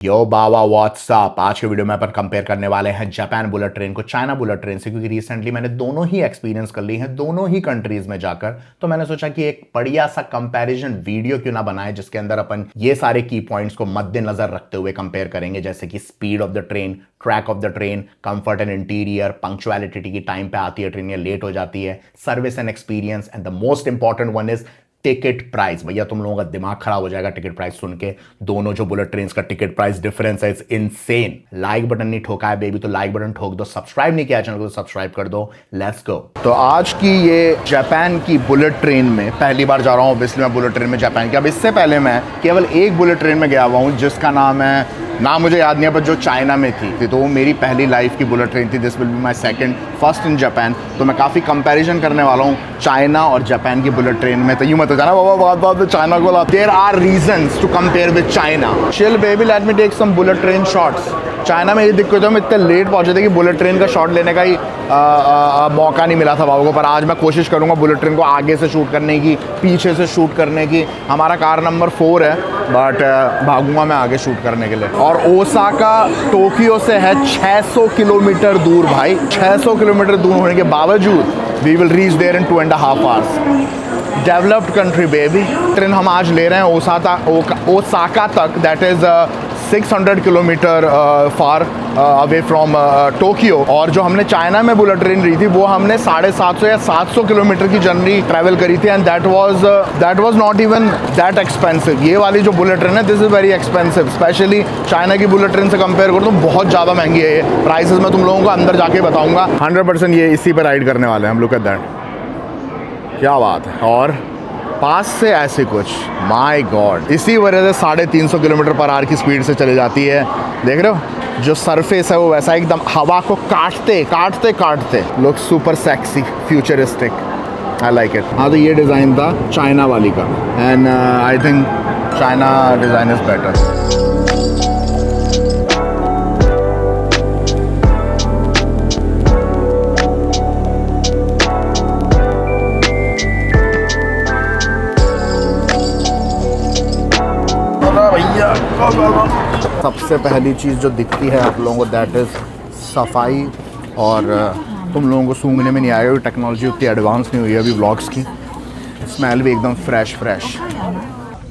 यो बाबा WhatsApp. आज के video में अपन कंपेयर करने वाले हैं जापान बुलेट ट्रेन को चाइना बुलेट ट्रेन से, क्योंकि रिसेंटली मैंने दोनों ही एक्सपीरियंस कर ली हैं दोनों ही कंट्रीज में जाकर। तो मैंने सोचा कि एक बढ़िया सा कंपैरिजन वीडियो क्यों ना बनाए जिसके अंदर अपन ये सारे की पॉइंट्स को मद्देनजर रखते हुए कंपेयर करेंगे, जैसे कि speed of the train, track of the train, comfort and interior, punctuality की टाइम पे आती है ट्रेन या लेट हो जाती है, service and experience, and the most important one is ticket price. भैया तुम लोगों का दिमाग खराब हो जाएगा टिकट प्राइस सुन के। दोनों जो बुलेट ट्रेन का टिकट प्राइस डिफरेंस है, इट्स इनसेन। लाइक बटन नहीं ठोका है बेबी तो लाइक बटन ठोक दो। सब्सक्राइब नहीं किया चैनल को तो सब्सक्राइब कर दो। Let's go. तो आज की ये जापान की बुलेट ट्रेन में पहली बार जा रहा हूँ ऑब्वियसली मैं बुलेट ट्रेन में जापान की। अब इससे पहले मैं केवल एक बुलेट ट्रेन में गया हुआ हूँ जिसका नाम मुझे याद नहीं है, पर जो चाइना में थी तो वो मेरी पहली लाइफ की बुलेट ट्रेन थी। This will be my second first in Japan. तो मैं काफ़ी कंपैरिजन करने वाला हूँ चाइना और जापान की बुलेट ट्रेन में। तो यूँ मत जाना बाबा बात चाइना को। There are reasons to compare with China. Chill baby, let me take some bullet train shots. China में ये दिक्कत है, हम इतने लेट पहुंचे थे कि बुलेट ट्रेन का शॉट लेने का ही मौका नहीं मिला था बाबू को। पर आज मैं कोशिश करूंगा बुलेट ट्रेन को आगे से शूट करने की, पीछे से शूट करने की। हमारा कार नंबर 4 है, बट भागूंगा मैं आगे शूट करने के लिए। और ओसाका टोक्यो से है 600 किलोमीटर दूर भाई। 600 किलोमीटर दूर होने के बावजूद we will reach there in 2.5 hours. Developed country baby. Train हम आज ले रहे हैं ओसाका तक, that is 600 kilometre far away from Tokyo. और जो हमने चाइना में बुलेट ट्रेन ली थी वो हमने 750 या 700 किलोमीटर की जर्नी ट्रैवल करी थी, and that was not even that expensive. ये वाली जो बुलेट ट्रेन है this is very expensive, specially China की बुलेट ट्रेन से कंपेयर करो तो बहुत ज़्यादा महंगी है ये। प्राइसेस मैं तुम लोगों को अंदर जाके बताऊंगा। 100% ये इसी पर राइड करने वाले हैं हम। लुक एट दैट, क्या बात है। और पास से ऐसे कुछ, माय गॉड, इसी वजह से 350 किलोमीटर पर आवर की स्पीड से चले जाती है। देख रहे हो जो सरफेस है वो वैसा एकदम हवा को काटते look super sexy, futuristic. I like it. हाँ तो ये डिज़ाइन था चाइना वाली का, and I think China design is better. सबसे पहली चीज़ जो दिखती है आप लोगों को दैट इज़ सफाई। और तुम लोगों को सूंघने में नहीं आएगा, टेक्नोलॉजी उतनी एडवांस नहीं हुई है अभी व्लॉग्स की। स्मेल भी एकदम फ्रेश।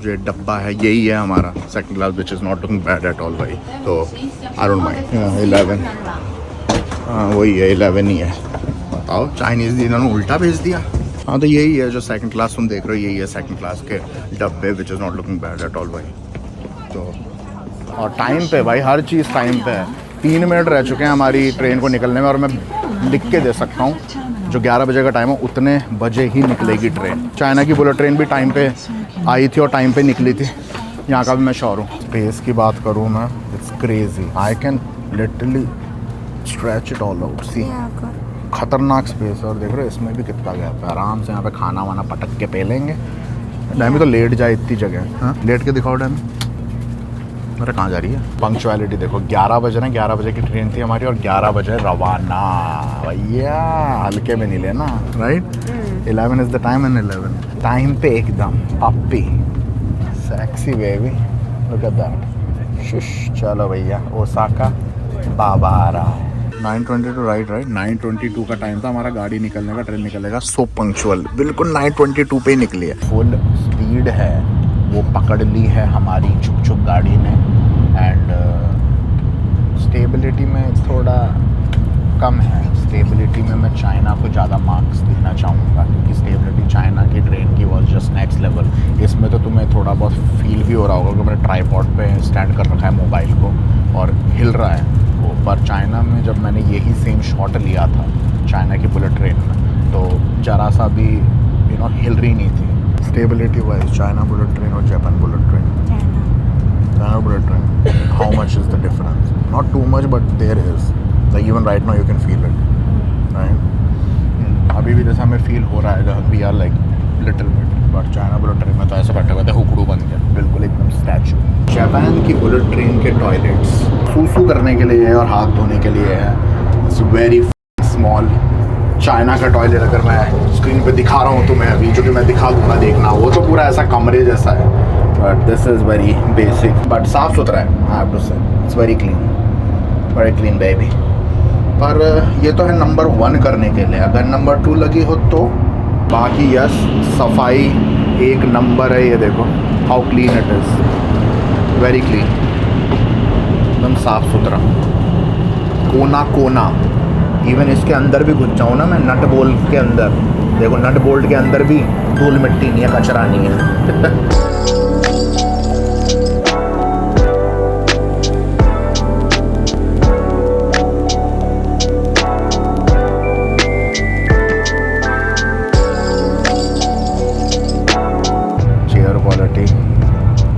जो डब्बा है यही है हमारा second class, which is not looking bad at all भाई। तो आई डोंट माइंड 11। हाँ वही है, 11 ही है। बताओ चाइनीज़ इन्होंने उल्टा भेज दिया। हाँ तो यही है जो सेकंड क्लास तुम देख रहे हो, यही है सेकंड क्लास के डब्बे, which is not looking bad at all भाई। तो और टाइम पे भाई, हर चीज़ टाइम पे है। 3 मिनट रह चुके हैं हमारी ट्रेन को निकलने में, और मैं लिख के दे सकता हूँ जो 11 बजे का टाइम है उतने बजे ही निकलेगी ट्रेन। चाइना की बुलेट ट्रेन भी टाइम पे आई थी और टाइम पे निकली थी। यहाँ का भी मैं श्योर हूँ। स्पेस की बात करूँ मैं, it's crazy. I can literally stretch it all out. See खतरनाक स्पेस है। और देख रहे हो इसमें भी कितना गैप है। आराम से यहाँ पे खाना वाना पटक के पे लेंगे। डैमी तो लेट जाए इतनी जगह। हाँ लेट के दिखाओ डैमी। अरे कहाँ जा रही है? पंक्चुअलिटी देखो, 11 बजे ना, 11 बजे की ट्रेन थी हमारी और 11 बजे रवाना। भैया हल्के में नहीं लेना, right. 11 is the time and 11 time पे एकदम puppy sexy baby. Look at that. Shush. चलो भैया ओसाका बाबा आ रहा है। 9:22 राइट 9:22 का टाइम था हमारा गाड़ी निकलने का, ट्रेन निकलेगा। सो पंक्चुअल, बिल्कुल 9:22 पे ही निकली है। फुल स्पीड है, वो पकड़ ली है हमारी चुप गाड़ी ने। एंड स्टेबिलिटी में थोड़ा कम है। स्टेबिलिटी में मैं चाइना को ज़्यादा मार्क्स देना चाहूँगा, क्योंकि स्टेबिलिटी चाइना की ट्रेन की वॉज जस्ट नेक्स्ट लेवल। इसमें तो तुम्हें थोड़ा बहुत फील भी हो रहा होगा कि मैंने ट्राईपॉड पे स्टैंड कर रखा है मोबाइल को और हिल रहा है वो। पर चाइना में जब मैंने यही सेम शॉट लिया था चाइना की बुलेट ट्रेन में, तो ज़रा सा भी हिल रही नहीं थी stability wise. China bullet train और Japan bullet train. China bullet train, how much is the difference? Not too much but there is, like even right now you can feel it, right. अभी भी जैसे हमें feel हो रहा है we are like little bit, but China bullet train में तो ऐसे बैठे हुए थे हुकड़ू बन गया बिल्कुल एकदम स्टैचू। जापान की बुलेट ट्रेन के टॉयलेट्स सूसू करने के लिए है और हाथ धोने के लिए है। It's very small. चाइना का टॉयलेट अगर मैं स्क्रीन पे दिखा रहा हूँ तुम्हें अभी, जो कि मैं दिखा दूंगा देखना, वो तो पूरा ऐसा कमरे जैसा है। But this is very basic but साफ सुथरा है। आई हैव टू से इट्स वेरी क्लीन बेबी। पर ये तो है नंबर 1 करने के लिए, अगर नंबर 2 लगी हो तो बाकी यस सफाई एक नंबर है। ये देखो how clean it is, very clean, एकदम साफ सुथरा, कोना कोना। इवन इसके अंदर भी घुस जाऊँ ना मैं, नट बोल्ट के अंदर, देखो नट बोल्ट के अंदर भी धूल मिट्टी नहीं है, कचरा नहीं है।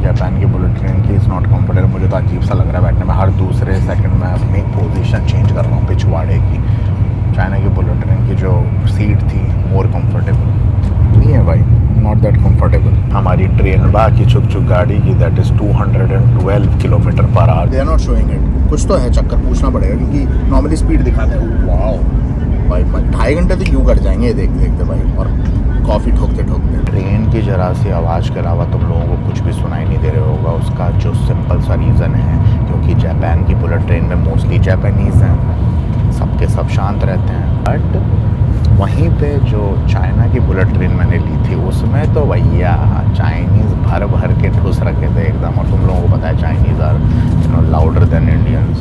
जापान की बुलेट ट्रेन की इज़ नॉट कंफर्टेबल। मुझे तो अजीब सा लग रहा है बैठने में, हर दूसरे सेकंड में अपनी पोजीशन चेंज कर रहा हूँ पिछवाड़े की। चाइना की बुलेट ट्रेन की जो सीट थी मोर कंफर्टेबल नहीं है भाई, नॉट दैट कंफर्टेबल। हमारी ट्रेन बाकी चुक चुक गाड़ी की that is 212 kilometre per hour. They are not showing it, कुछ तो है चक्कर, पूछना पड़ेगा क्योंकि नॉर्मली स्पीड दिखाते हैं। वाओ भाई 2.5 घंटे तो यूँ कट जाएंगे ये देखते देखते भाई, और कॉफ़ी ठोकते ठोकते। ट्रेन की जरा सी आवाज़ के अलावा तुम लोगों को कुछ भी सुनाई नहीं दे रहा होगा। उसका जो सिंपल सा रीज़न है क्योंकि जापान की बुलेट ट्रेन में मोस्टली जापानीज़ हैं, सबके सब शांत रहते हैं। बट वहीं पे जो चाइना की बुलेट ट्रेन मैंने ली थी उसमें तो भैया चाइनीज़ भर भर के ठुस रखे थे एकदम। और तुम लोगों को पता है Chinese are louder than Indians.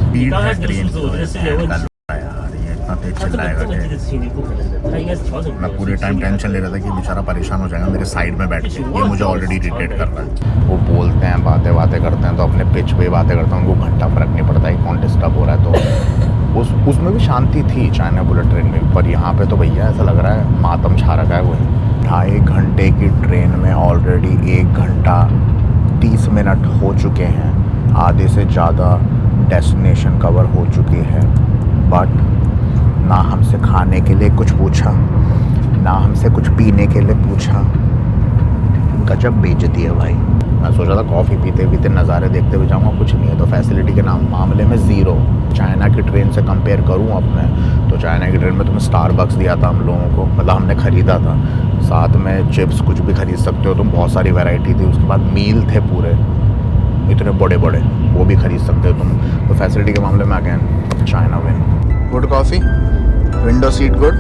मैं पूरे टाइम टेंशन ले रहा था कि बेचारा परेशान हो जाएगा मेरे साइड में बैठ के, ये मुझे ऑलरेडी इरिटेट कर रहा है। वो बोलते हैं बातें करते हैं तो अपने पिच पे बातें करते हैं, उनको घंटा फर्क नहीं पड़ता है कौन डिस्टर्ब हो रहा है। तो उसमें भी शांति थी चाइना बुलेट ट्रेन में, पर यहाँ पे तो भैया ऐसा लग रहा है मातम छा रखा है। वही 2.5 घंटे की ट्रेन में ऑलरेडी 1 घंटा 30 मिनट हो चुके हैं, आधे से ज़्यादा डेस्टिनेशन कवर हो चुकी है। बट ना हमसे खाने के लिए कुछ पूछा, ना हमसे कुछ पीने के लिए पूछा। गजब बेइज्जती है भाई। मैं सोचा था कॉफ़ी पीते पीते नज़ारे देखते हुए जाऊँगा, कुछ नहीं है। तो फैसिलिटी के मामले में ज़ीरो। चाइना की ट्रेन से कंपेयर करूँ अपने, तो चाइना की ट्रेन में तुम्हें स्टारबक्स दिया था हम लोगों को, मतलब हमने ख़रीदा था, साथ में चिप्स कुछ भी खरीद सकते हो तुम, बहुत सारी वैरायटी थी। उसके बाद मील थे पूरे इतने बड़े बड़े, वो भी खरीद सकते हो तुम। तो फैसिलिटी के मामले में again China win. Good coffee, window seat good.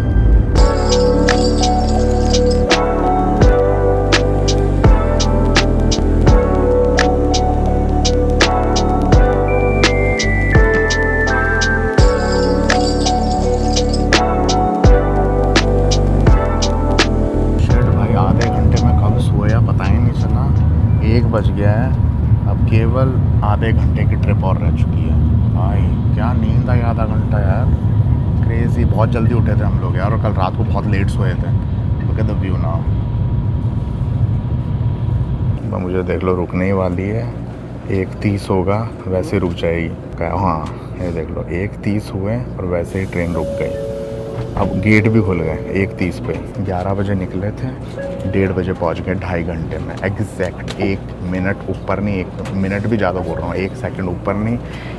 भाई आधे घंटे में कब सोया पता ही नहीं चला, 1 बज गया है। अब केवल आधे घंटे की ट्रिप और रह चुकी है। भाई क्या नींद आई आधा घंटा यार, क्रेजी। बहुत जल्दी उठे थे हम लोग यार, और कल रात को बहुत लेट सोए थे। Look at the view now. मुझे देख लो रुकने ही वाली है, 1:30 होगा वैसे रुक जाएगी। हाँ ये देख लो 1:30 हुए और वैसे ही ट्रेन रुक गई। अब गेट भी खुल गए 1:30 पे। 11 बजे निकले थे, 1:30 बजे पहुंच गए 2.5 घंटे में एग्जैक्ट। 1 मिनट ऊपर नहीं, 1 मिनट भी ज़्यादा बोल रहा हूँ, 1 सेकंड ऊपर नहीं,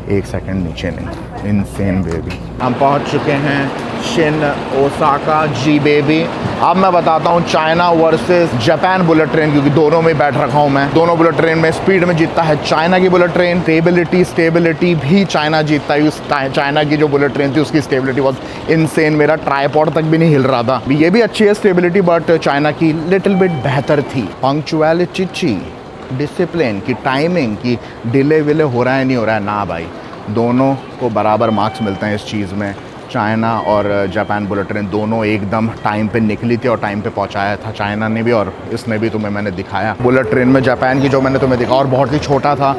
1 सेकंड नीचे नहीं। Insane baby. हम पहुंच चुके हैं शिन ओसाका जी बेबी। अब मैं बताता हूँ China versus Japan bullet train, क्योंकि दोनों में बैठ रखा हूँ मैं। दोनों बुलेट ट्रेन में स्पीड में जीतता है चाइना की बुलेट ट्रेन, स्टेबिलिटी भी चाइना जीतता है। उस चाइना की जो बुलेट ट्रेन थी उसकी स्टेबिलिटी वॉज इनसेन, मेरा ट्राइपॉड तक भी नहीं हिल रहा था। ये भी अच्छी है स्टेबिलिटी, बट चाइना की लिटिल बिट बेहतर थी। पंक्चुअलिटी, डिसिप्लिन की, टाइमिंग की, डिले विले हो रहा है नहीं हो रहा है ना भाई, दोनों को बराबर मार्क्स मिलते हैं इस चीज़ में। चाइना और जापान बुलेट ट्रेन दोनों एकदम टाइम पे निकली थी और टाइम पे पहुंचाया था चाइना ने भी, और इसने भी तुम्हें मैंने दिखाया। बुलेट ट्रेन में जापान की जो मैंने तुम्हें दिखा और बहुत ही छोटा था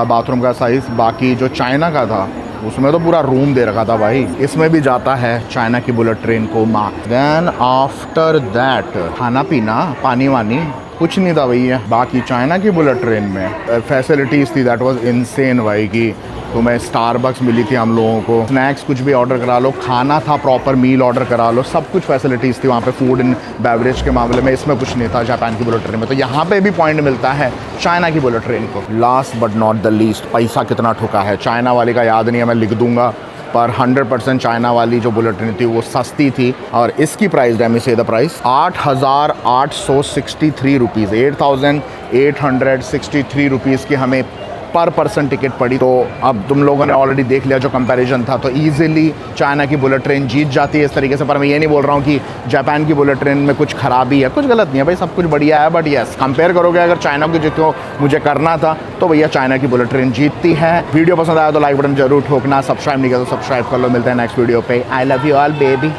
बाथरूम का साइज़, बाकी जो चाइना का था उसमें तो पूरा रूम दे रखा था भाई। इसमें भी जाता है चाइना की बुलेट ट्रेन को मार्क्स। देन आफ्टर दैट खाना पीना, पानी वानी कुछ नहीं था भैया। बाकी चाइना की बुलेट ट्रेन में फैसिलिटीज़ थी दैट वाज इनसेन भाई। की तुम्हें स्टारबक्स मिली थी हम लोगों को, स्नैक्स कुछ भी ऑर्डर करा लो, खाना था प्रॉपर मील ऑर्डर करा लो, सब कुछ फैसिलिटीज़ थी वहाँ पे फूड एंड बेवरेज के मामले में। इसमें कुछ नहीं था जापान की बुलेट ट्रेन में, तो यहाँ पे भी पॉइंट मिलता है चाइना की बुलेट ट्रेन को। Last but not the least, पैसा कितना ठुका है चाइना वाले का याद नहीं है, मैं लिख दूंगा। पर 100% चाइना वाली जो बुलेट ट्रेन थी वो सस्ती थी और इसकी प्राइस लेट मी से द प्राइस 8,863 रुपीज़, 8,863 रुपीज़ की हमें पर पर्सन टिकट पड़ी। तो अब तुम लोगों ने ऑलरेडी देख लिया जो कंपैरिजन था, तो ईजिली चाइना की बुलेट ट्रेन जीत जाती है इस तरीके से। पर मैं ये नहीं बोल रहा हूँ कि जापान की बुलेट ट्रेन में कुछ खराबी है, कुछ गलत नहीं है भाई, सब कुछ बढ़िया है। बट यस, कंपेयर करोगे अगर चाइना को जितने मुझे करना था तो भैया चाइना की बुलेट ट्रेन जीतती है। वीडियो पसंद आया तो लाइक बटन जरूर ठोकना, सब्सक्राइब नहीं किया तो सब्सक्राइब कर लो। मिलते हैं नेक्स्ट वीडियो पे। I love you all baby.